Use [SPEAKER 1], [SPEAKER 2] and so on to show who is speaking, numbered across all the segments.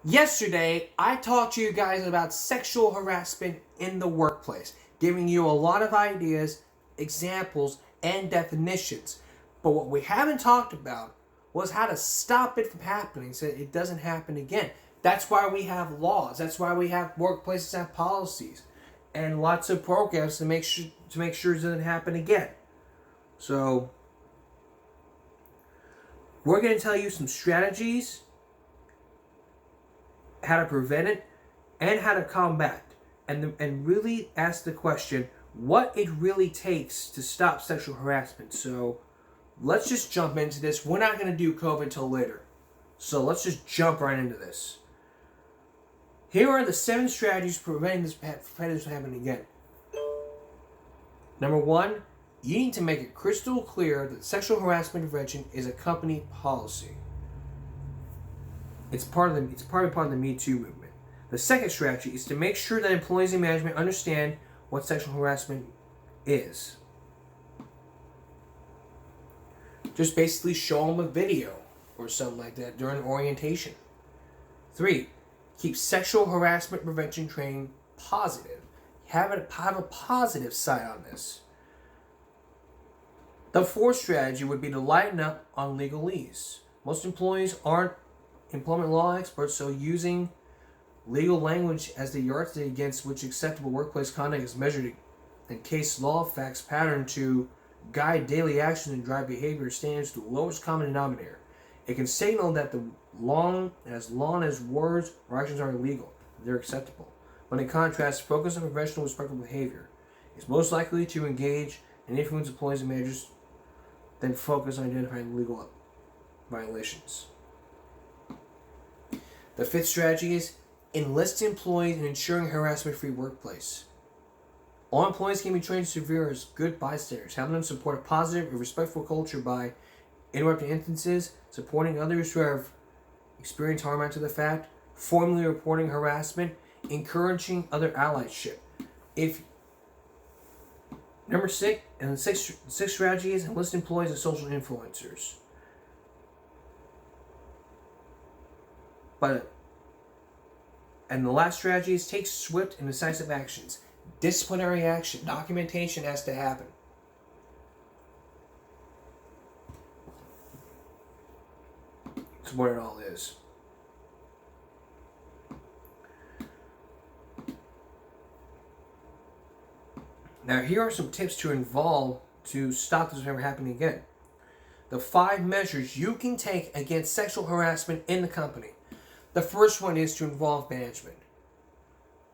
[SPEAKER 1] Yesterday, I talked to you guys about sexual harassment in the workplace, giving you a lot of ideas, examples, and definitions. But what we haven't talked about was how to stop it from happening so it doesn't happen again. That's why we have laws. That's why we have workplaces have policies and lots of programs to make sure it doesn't happen again. So, we're going to tell you some strategies, how to prevent it, and how to combat, and really ask the question what it really takes to stop sexual harassment. So let's just jump into this. We're not going to do COVID till later, so let's just jump right into this. Here are the 7 strategies for preventing this from happening again. Number 1, you need to make it crystal clear that sexual harassment prevention is a company policy. It's probably part of the Me Too movement. The second strategy is to make sure that employees and management understand what sexual harassment is. Just basically show them a video or something like that during orientation. 3, keep sexual harassment prevention training positive. Have a positive side on this. The 4th strategy would be to lighten up on legalese. Most employees aren't employment law experts, so using legal language as the yardstick against which acceptable workplace conduct is measured in case law facts pattern to guide daily actions and drive behavior standards to the lowest common denominator. It can signal that as long as words or actions are illegal, they're acceptable. But in contrast, focus on professional respectful behavior is most likely to engage and influence employees and managers than focus on identifying legal violations. The 5th strategy is enlist employees in ensuring a harassment-free workplace. All employees can be trained to serve as good bystanders, helping them support a positive and respectful culture by interrupting instances, supporting others who have experienced harm after the fact, formally reporting harassment, encouraging other allyship. Number 6, and the sixth strategy is enlist employees as social influencers. And the last strategy is take swift and decisive actions. Disciplinary action. Documentation has to happen. That's what it all is. Now, here are some tips to stop this from ever happening again. The 5 measures you can take against sexual harassment in the company. The first one is to involve management.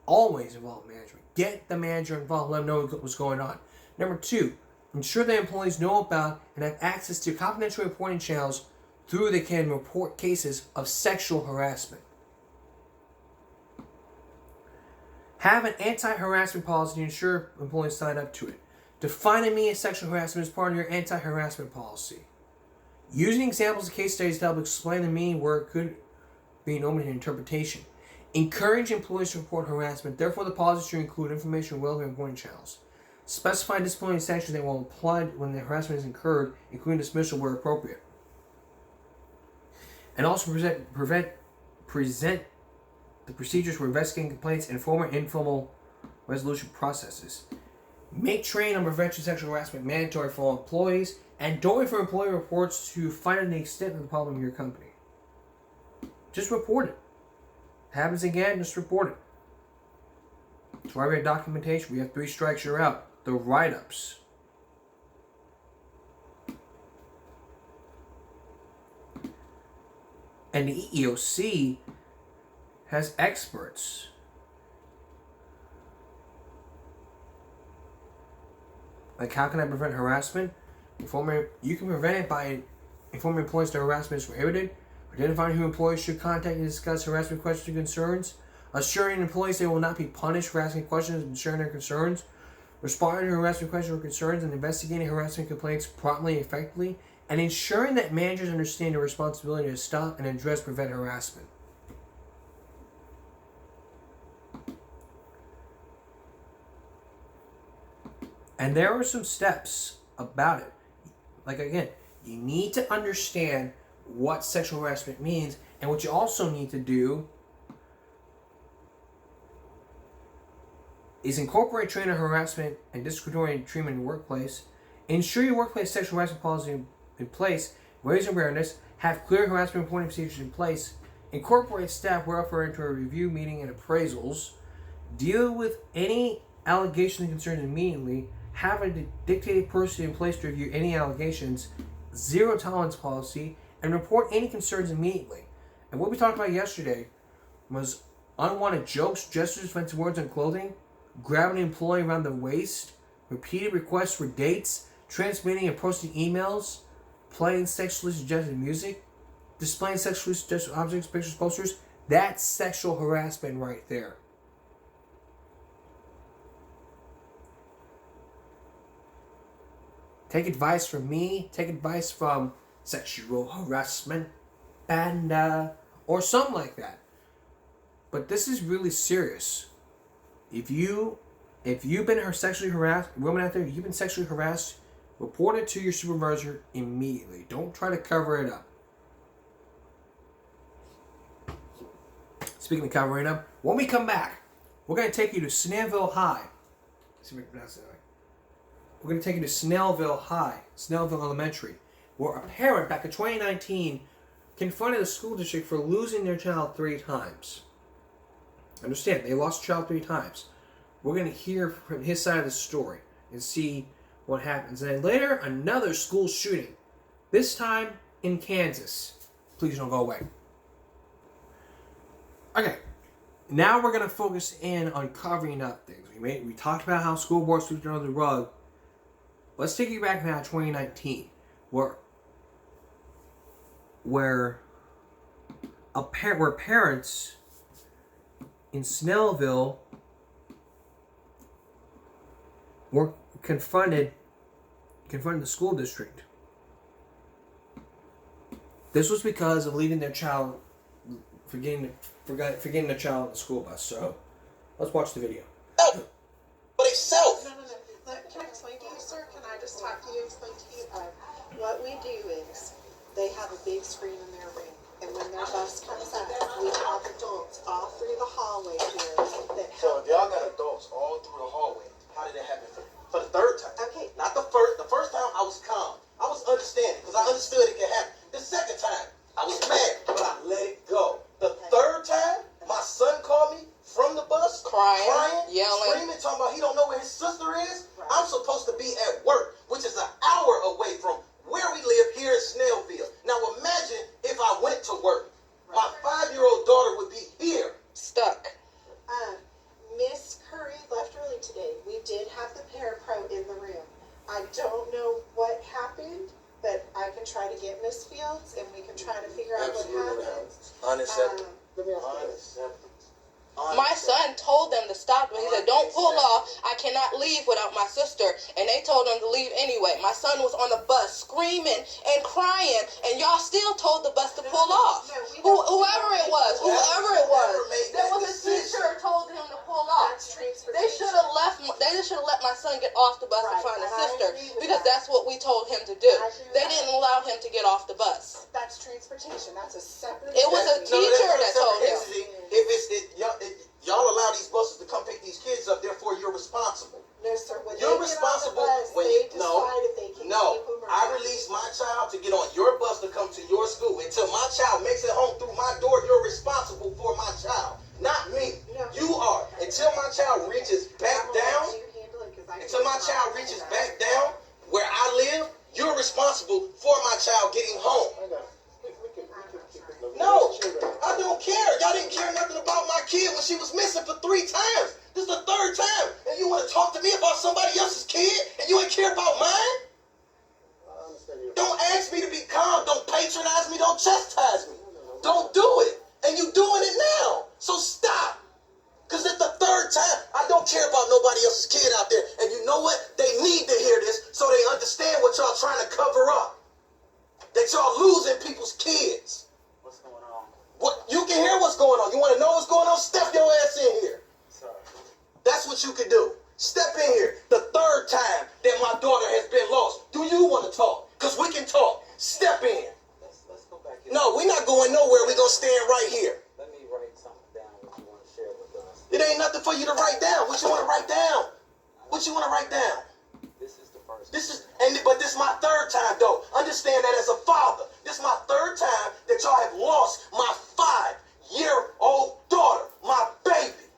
[SPEAKER 1] Always involve management. Get the manager involved. Let them know what's going on. Number 2, ensure that employees know about and have access to confidential reporting channels through they can report cases of sexual harassment. Have an anti-harassment policy to ensure employees sign up to it. Define and mean sexual harassment as part of your anti-harassment policy. Using examples of case studies to help explain the meaning where it could be an open interpretation. Encourage employees to report harassment. Therefore, the policy should include information relevant to reporting channels. Specify disciplinary sanctions that will apply when the harassment is incurred, including dismissal where appropriate. And also present the procedures for investigating complaints and formal and informal resolution processes. Make training on prevention of sexual harassment mandatory for all employees, and don't wait for employee reports to find out the extent of the problem in your company. Just report it. Happens again, just report it. That's why we have documentation. We have 3 strikes, you're out. The write-ups. And the EEOC has experts. Like, how can I prevent harassment? You can prevent it by informing employees that harassment is prohibited, identifying who employees should contact and discuss harassment questions and concerns, assuring employees they will not be punished for asking questions and sharing their concerns, responding to harassment questions or concerns and investigating harassment complaints promptly and effectively, and ensuring that managers understand their responsibility to stop and prevent harassment. And there are some steps about it. Like, again, you need to understand what sexual harassment means, and what you also need to do is incorporate training harassment and discriminatory treatment in the workplace. Ensure your workplace sexual harassment policy in place. Raise awareness. Have clear harassment reporting procedures in place. Incorporate staff welfare into a review meeting and appraisals. Deal with any allegations and concerns immediately. Have a dictated person in place to review any allegations. Zero tolerance policy. And report any concerns immediately. And what we talked about yesterday was unwanted jokes, gestures, offensive words, and clothing, grabbing an employee around the waist, repeated requests for dates, transmitting and posting emails, playing sexually suggested music, displaying sexually suggested objects, pictures, posters. That's sexual harassment right there. Take advice from me. Take advice from Sexual Harassment Panda or something like that. But this is really serious. If you've been sexually harassed, women out there, you've been sexually harassed, report it to your supervisor immediately. Don't try to cover it up. Speaking of covering up, when we come back, we're going to take you to Snellville High. Let's see if I can pronounce that right. We're going to take you to Snellville High, Snellville Elementary, where a parent back in 2019 confronted the school district for losing their child 3 times. Understand, they lost a child 3 times. We're going to hear from his side of the story and see what happens. And then later, another school shooting. This time in Kansas. Please don't go away. Okay, now we're going to focus in on covering up things. We talked about how school boards sweep under the rug. Let's take you back now to 2019, where parents in Snellville were confronted the school district. This was because of leaving their child, forgetting their child in the school bus. So, let's watch the video.
[SPEAKER 2] But itself.
[SPEAKER 3] No. Can I explain to you, sir? Can I just talk to you, explain to you? What we do is, they have a big screen in their room. And when their bus comes up, we have adults all through the hallway here that
[SPEAKER 2] So if y'all got adults all through the hallway, how did it happen for the 3rd time?
[SPEAKER 3] Okay.
[SPEAKER 2] Not the first. The first time I was calm. I was understanding because I understood it could happen. The second time, I was mad, but I let it go. The 3rd time, my son called me from the bus, crying,
[SPEAKER 4] yelling,
[SPEAKER 2] screaming, talking about he don't know where his sister is. Right. I'm supposed to be at work, which is an hour away from where we live here in Snellville. Now imagine if I went to work. Right. My 5-year-old daughter would be here.
[SPEAKER 4] Stuck.
[SPEAKER 3] Miss Curry left early today. We did have the parapro in the room. I don't know what happened, but I can try to get Miss Fields and we can try to figure out what happened.
[SPEAKER 2] Unacceptable.
[SPEAKER 4] My son told them to stop him. He said, don't pull off. I cannot leave without my sister. And they told him to leave anyway. My son was on the bus screaming and crying, and y'all still told the bus to pull off. Whoever it was. There was a teacher told him to pull off. They should have let my son get off the bus and find his sister, because that's what we told him to do. They didn't allow him to get off the bus.
[SPEAKER 3] That's transportation. That's a separate.
[SPEAKER 4] It was a teacher that told him.
[SPEAKER 2] Y'all allow these buses to come pick these kids up, therefore you're responsible.
[SPEAKER 3] No, sir. When
[SPEAKER 2] You're
[SPEAKER 3] they
[SPEAKER 2] responsible
[SPEAKER 3] get on the bus,
[SPEAKER 2] when
[SPEAKER 3] they
[SPEAKER 2] you
[SPEAKER 3] decide if they can keep them or
[SPEAKER 2] I
[SPEAKER 3] not.
[SPEAKER 2] release my child to get on your bus to come to your school. Until my child makes it home through my door, you're responsible for my child, not me.
[SPEAKER 3] No.
[SPEAKER 2] You are. Until my child reaches back down, where I live, you're responsible for my child getting home. No, I don't care. Y'all didn't care nothing about my kid when she was missing for 3 times. This is the 3rd time. And you want to talk to me about somebody else's kid and you ain't care about mine? Don't ask me to be calm. Don't patronize me. Don't chastise me. Don't do it. And you doing it now. So stop. Because it's the 3rd time. I don't care about nobody else's kid out there. And you know what? They need to hear this so they understand what y'all trying to cover up. That y'all losing people's kids.
[SPEAKER 5] What's going on?
[SPEAKER 2] What, you can hear what's going on. You want to know what's going on? Step your ass in here.
[SPEAKER 5] Sorry.
[SPEAKER 2] That's what you can do. Step in here. The 3rd time that my daughter has been lost. Do you want to talk? Because we can talk. Step in.
[SPEAKER 5] Let's go back in.
[SPEAKER 2] No, we're not going nowhere. We're going to stand right here.
[SPEAKER 5] Let me write something down what you want to share with us.
[SPEAKER 2] It ain't nothing for you to write down. What you want to write down? What you want to write down?
[SPEAKER 5] This is the first.
[SPEAKER 2] But this is my third time though. Understand that as a father, this is my third time that y'all have lost my 5-year-old daughter, my baby.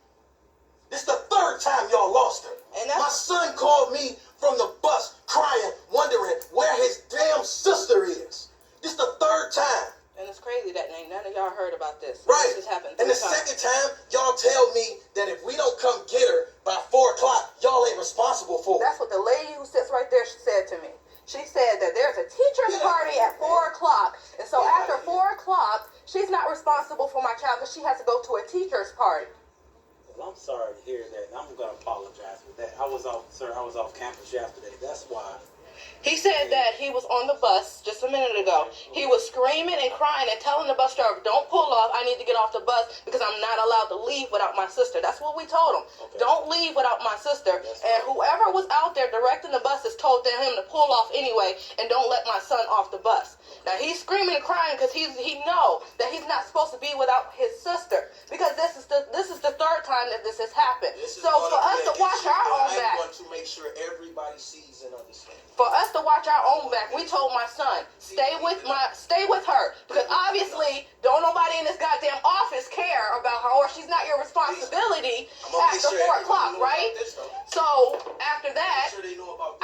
[SPEAKER 2] This is the third time y'all lost her.
[SPEAKER 4] And
[SPEAKER 2] my son called me from the bus crying, wondering where his damn sister is. This is the third time.
[SPEAKER 4] And it's crazy that none of y'all heard about this.
[SPEAKER 2] Right.
[SPEAKER 4] This has happened
[SPEAKER 2] And the
[SPEAKER 4] 3 times.
[SPEAKER 2] second time, y'all tell me that if we don't come get her by 4 o'clock, y'all ain't responsible for her.
[SPEAKER 4] That's what the lady who sits right there said to me. She said that there's a teacher's party at 4 o'clock. And so after 4 o'clock, she's not responsible for my child because she has to go to a teacher's party.
[SPEAKER 5] Well, I'm sorry to hear that. I'm going to apologize for that. I was off campus yesterday. That's why.
[SPEAKER 4] He said that he was on the bus just a minute ago. He was screaming and crying and telling the bus driver, don't pull off. I need to get off the bus because I'm not allowed to leave without my sister. That's what we told him.
[SPEAKER 5] Okay.
[SPEAKER 4] Don't leave without my sister. And whoever was out there directing the buses told him to pull off anyway and don't let my son off the bus. Now he's screaming and crying because he know that he's not supposed to be without his sister because this is the third time that this has happened. So for us to watch our own back.
[SPEAKER 2] I want to make sure everybody sees and understands.
[SPEAKER 4] For us to watch our own back, we told my son, stay with her. Because obviously, don't nobody in this goddamn office care about her or she's not your responsibility after 4 o'clock, right? So after that,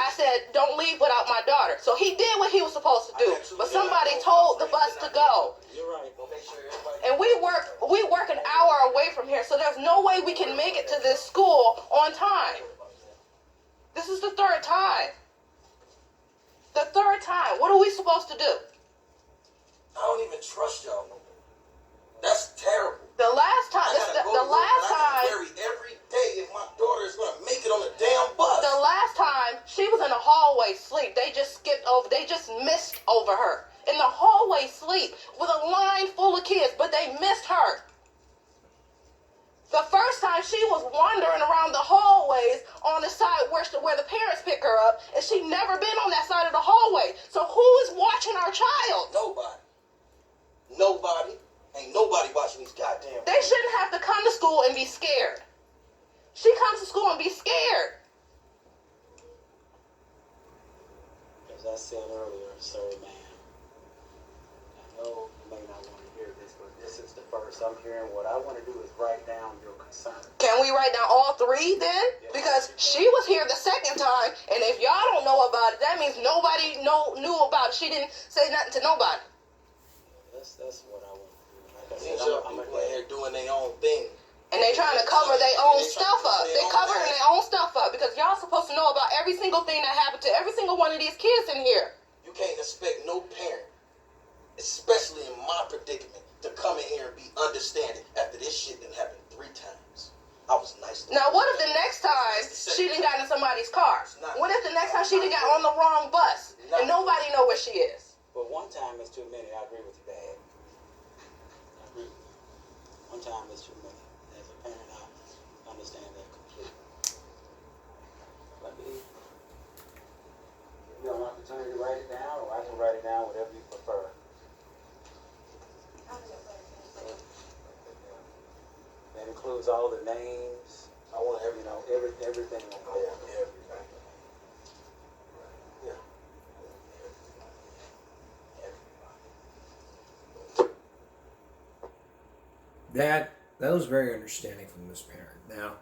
[SPEAKER 4] I said, don't leave without my daughter. So he did what he was supposed to do. But somebody told the bus to go.
[SPEAKER 5] You're right.
[SPEAKER 4] And we work an hour away from here, so there's no way we can make it to this school on time. This is the third time. The third time. What are we supposed to do?
[SPEAKER 2] I don't even trust y'all no more. That's terrible.
[SPEAKER 4] The last time,
[SPEAKER 2] Every day if my daughter is gonna make it on the damn bus.
[SPEAKER 4] the last time she was in the hallway sleep. They just skipped over. They just missed over her in the hallway sleep with a line full of kids, but they missed her. The first time she was wandering around the hallways on the side where the parents pick her up, and she never been on that side of the hallway. So who is watching our child?
[SPEAKER 2] Nobody. Ain't nobody watching these goddamn.
[SPEAKER 4] They shouldn't have to come to school and be scared. She comes to school and be scared.
[SPEAKER 5] As I said earlier, sir, ma'am, I know you may not want to hear this, but this is the first I'm hearing. What I want to do is write down your concern.
[SPEAKER 4] Can we write down all 3 then? Because she was here the second time, and if y'all don't know about it, that means nobody knew about it. She didn't say nothing to nobody.
[SPEAKER 5] That's what I want to do. Like I
[SPEAKER 2] These
[SPEAKER 5] said,
[SPEAKER 2] young
[SPEAKER 5] I'm
[SPEAKER 2] people in here doing their own thing.
[SPEAKER 4] And they trying to cover their own stuff up. They covering their own stuff up because y'all supposed to know about every single thing that happened to every single one of these kids in here.
[SPEAKER 2] You can't expect no parent, especially in my predicament, to come in here and be understanding after this shit done happened 3 times. I was nice to
[SPEAKER 4] Now,
[SPEAKER 2] her.
[SPEAKER 4] what if the next time she done got in somebody's car? What if the next time she done got on the wrong bus and nobody know where she is?
[SPEAKER 5] But one time is too many. I agree with you, Dad. I agree with you. One time is too many. As a parent, I understand that completely. Let me give you an opportunity to write it down, or I can write it down, whatever you prefer. That includes all the names.
[SPEAKER 2] I want
[SPEAKER 5] Everything on there.
[SPEAKER 2] everything. Yeah.
[SPEAKER 1] That was very understanding from this parent. Now,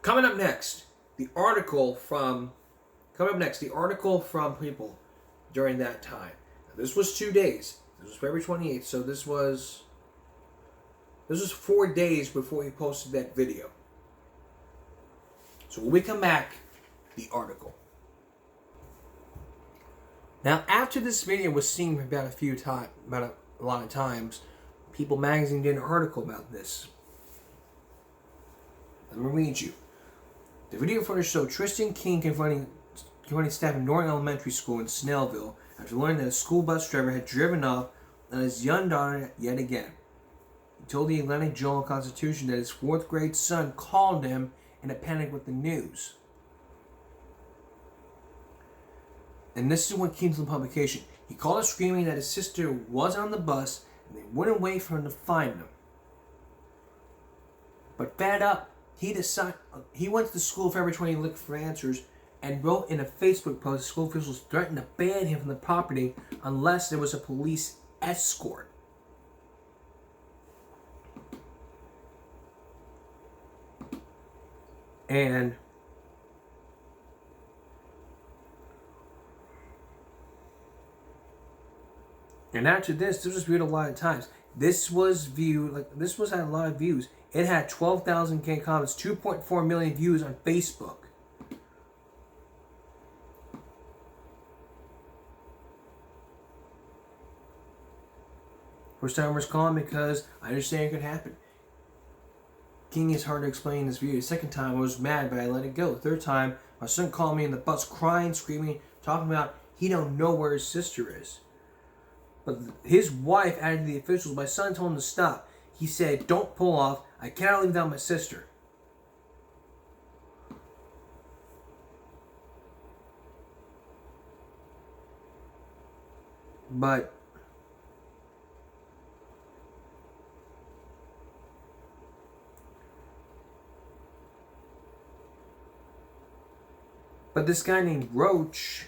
[SPEAKER 1] coming up next, the article from people during that time. Now, this was 2 days. This was February 28th, so this was 4 days before he posted that video. So when we come back, the article. Now, after this video was seen about a lot of times, People Magazine did an article about this. Let me read you. The video footage showed Tristan King confronting staff in Norton Elementary School in Snellville after learning that a school bus driver had driven up on his young daughter yet again. He told the Atlantic Journal-Constitution that his 4th grade son called him in a panic with the news. And this is what came to the publication. He called her screaming that his sister was on the bus and they wouldn't wait for him to find them. But fed up He went to the school February 20 looking for answers and wrote in a Facebook post school officials threatened to ban him from the property unless there was a police escort. And after this was viewed a lot of times. This had a lot of views. It had 12,000 comments, 2.4 million views on Facebook. First time I was calling because I understand it could happen. King is hard to explain this view. The second time I was mad, but I let it go. The third time, my son called me in the bus crying, screaming, talking about he don't know where his sister is. But his wife added to the officials, my son told him to stop. He said, don't pull off. I cannot leave without my sister. But this guy named Roach,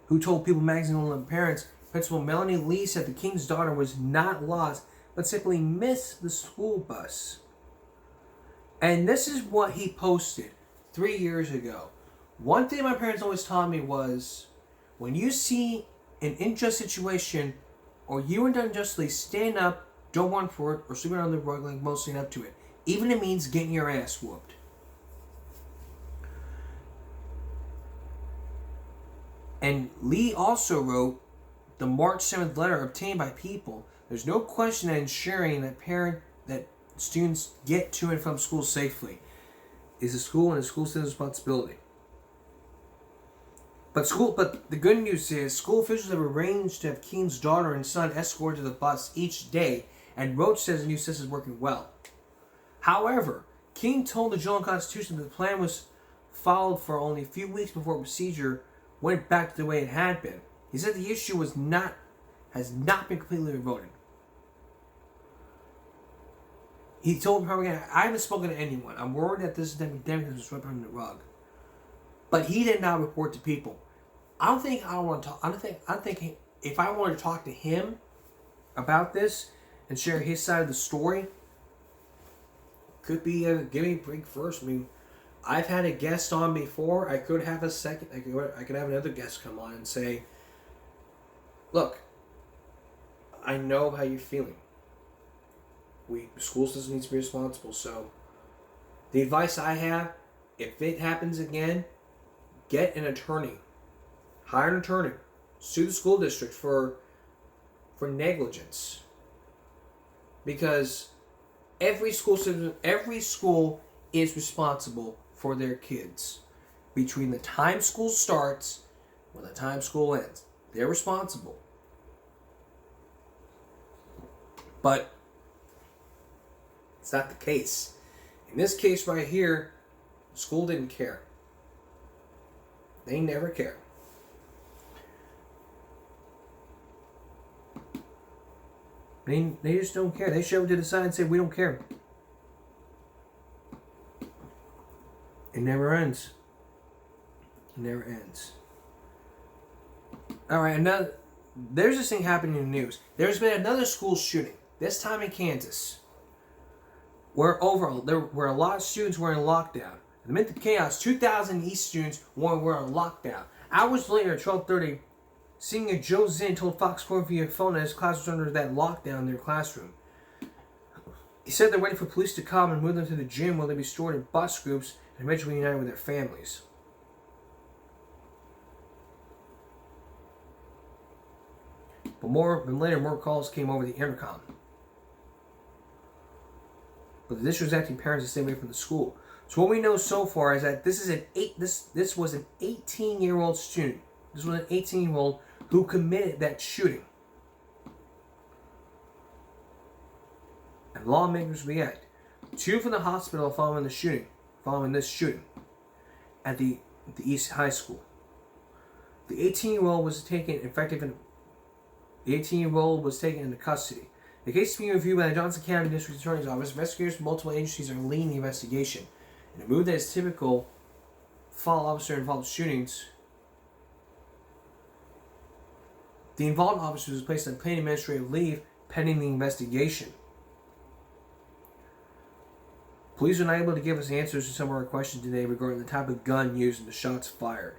[SPEAKER 1] who told People Magazine and parents, Principal Melanie Lee said the king's daughter was not lost, but simply missed the school bus. And this is what he posted 3 years ago. One thing my parents always taught me was, when you see an unjust situation, or you are done unjustly, stand up, don't run for it, or sleep on the rug like most stand up to it. Even if it means getting your ass whooped. And Lee also wrote the March 7th letter obtained by People. There's no question that ensuring that students get to and from school safely is a school and a school student's responsibility. But the good news is school officials have arranged to have King's daughter and son escorted to the bus each day, and Roach says the new system is working well. However, King told the Georgia Constitution that the plan was followed for only a few weeks before procedure went back to the way it had been. He said the issue has not been completely reverted. He told propaganda, I haven't spoken to anyone. I'm worried that this epidemic has been swept under the rug. But he did not report to People. I think if I wanted to talk to him about this and share his side of the story, could be give me a break first. I mean, I've had a guest on before. I could have a second. I could have another guest come on and say, "Look, I know how you're feeling. School system needs to be responsible. So, the advice I have, if it happens again, get an attorney, hire an attorney, sue the school district for negligence, because every school is responsible for their kids. Between the time school starts when the time school ends, they're responsible. But it's not the case. In this case right here, the school didn't care. They never care. They just don't care. They shove it to the side and say, we don't care. It never ends. It never ends. Alright, there's this thing happening in the news. There's been another school shooting, this time in Kansas, where a lot of students were in lockdown. Amid the chaos, 2,000 East students were on lockdown. Hours later, at 12:30, Senior Joe Zinn told Fox 4 via phone that his class was under that lockdown in their classroom. He said they're waiting for police to come and move them to the gym where they'll be stored in bus groups and eventually united with their families. But later, more calls came over the intercom. But the district was asking parents to stay away from the school. So what we know so far is that this was an 18-year-old student. This was an 18-year-old who committed that shooting. And lawmakers react. 2 from the hospital following this shooting at the East High School. The 18-year-old was taken into custody. The case is being reviewed by the Johnson County District Attorney's Office. Investigators from multiple agencies are leading the investigation. In a move that is typical for officer-involved shootings, the involved officer was placed on paid administrative leave pending the investigation. Police are not able to give us answers to some of our questions today regarding the type of gun used and the shots fired.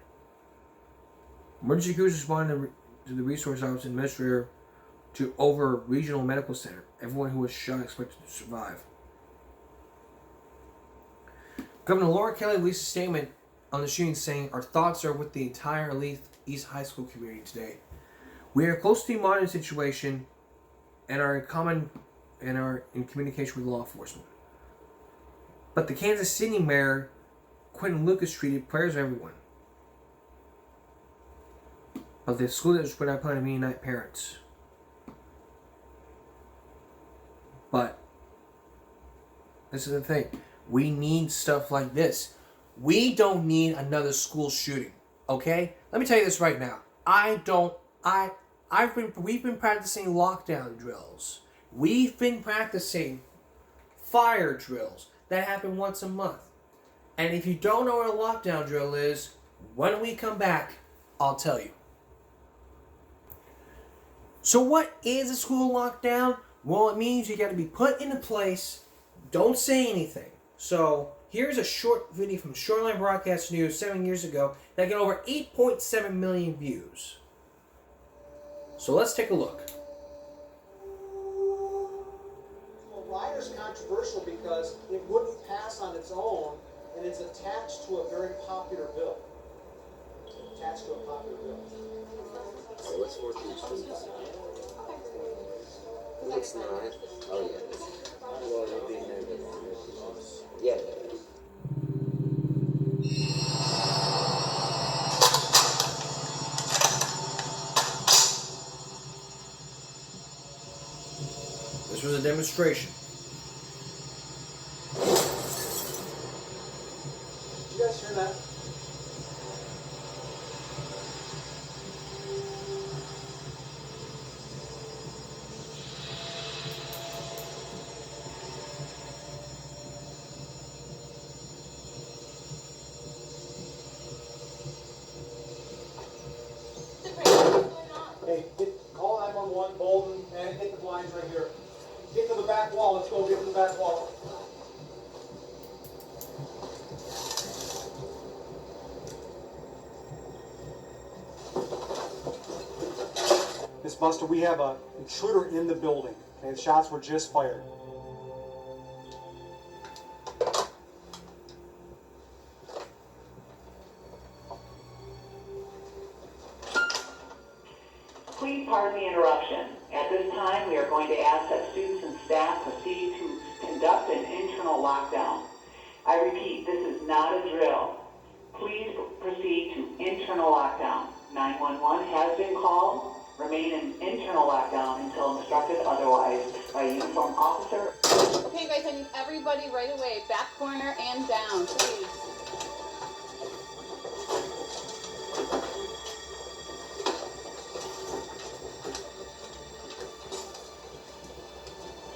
[SPEAKER 1] Emergency crews responded to the resource officer administrator to Over Regional Medical Center. Everyone who was shot expected to survive. Governor Laura Kelly released a statement on the shooting saying, "Our thoughts are with the entire Elite East High School community today. We are closely monitoring the situation and are in communication with law enforcement. But the Kansas City Mayor, Quentin Lucas, treated prayers of everyone. But the school district put out a plan to reunite parents. But this is the thing. We need stuff like this. We don't need another school shooting. Okay? Let me tell you this right now. We've been practicing lockdown drills. We've been practicing fire drills that happen once a month. And if you don't know what a lockdown drill is, when we come back, I'll tell you. So what is a school lockdown? Well, it means you got to be put in a place. Don't say anything. So here's a short video from Shoreline Broadcast News 7 years ago that got over 8.7 million views. So let's take a look.
[SPEAKER 6] Well, rider's controversial because it wouldn't pass on its own, and it's attached to a very popular bill. Attached to a popular bill.
[SPEAKER 7] So let's work through students. No, it's not. Oh, yeah. Well, it'll be negative on this. Yeah, yeah, yeah.
[SPEAKER 1] This was a demonstration.
[SPEAKER 6] Did you guys hear that? Hey, call 911, Bolden, and hit the blinds right here. Get to the back wall. Let's go get to the back wall. Miss Buster, we have an intruder in the building, and the shots were just fired.
[SPEAKER 8] Please pardon the interruption. At this time, we are going to ask that students and staff proceed to conduct an internal lockdown. I repeat, this is not a drill. Please proceed to internal lockdown. 911 has been called. Remain in internal lockdown until instructed otherwise by a uniformed officer.
[SPEAKER 9] Okay, guys, I need everybody right away. Back corner and down, please.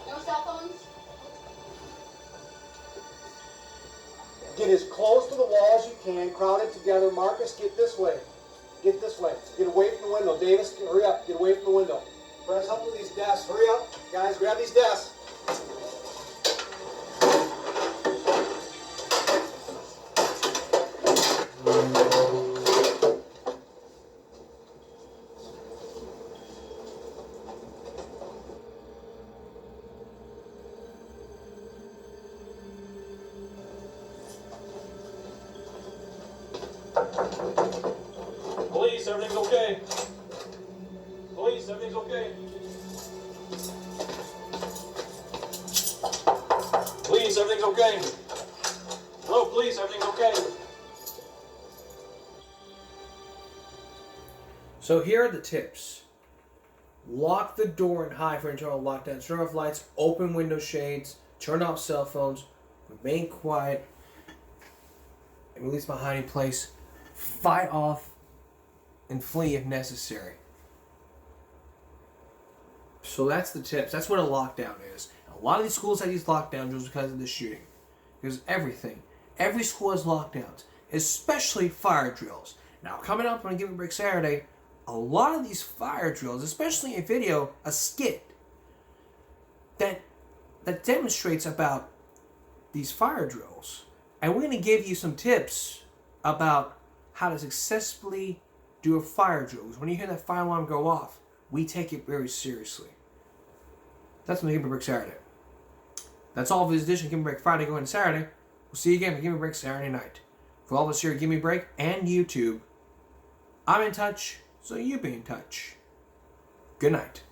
[SPEAKER 9] No cell phones?
[SPEAKER 6] Get as close to the wall as you can. Crowd it together. Marcus, get this way. Get this way. Get away from the window. Davis, hurry up. Get away from the window. Press up with these desks. Hurry up. Guys, grab these desks.
[SPEAKER 10] Police, everything's okay. Police, everything's okay. Police, everything's okay. Hello, police, everything's okay.
[SPEAKER 1] So here are the tips. Lock the door and hide for internal lockdown. Turn off lights, open window shades, turn off cell phones, remain quiet, and release my hiding place. Fight off and flee if necessary. So that's the tips. That's what a lockdown is. A lot of these schools had these lockdown drills because of the shooting. Because everything. Every school has lockdowns, especially fire drills. Now, coming up on Give Me a Break Saturday, a lot of these fire drills, especially a video, a skit, that demonstrates about these fire drills. And we're going to give you some tips about how to successfully do a fire drill. Because when you hear that fire alarm go off, we take it very seriously. That's on the Give Me a Break Saturday. That's all for this edition of Give Me a Break Friday going to Saturday. We'll see you again for Give Me a Break Saturday night. For all of us here at Give Me a Break and YouTube, I'm in touch, so you be in touch. Good night.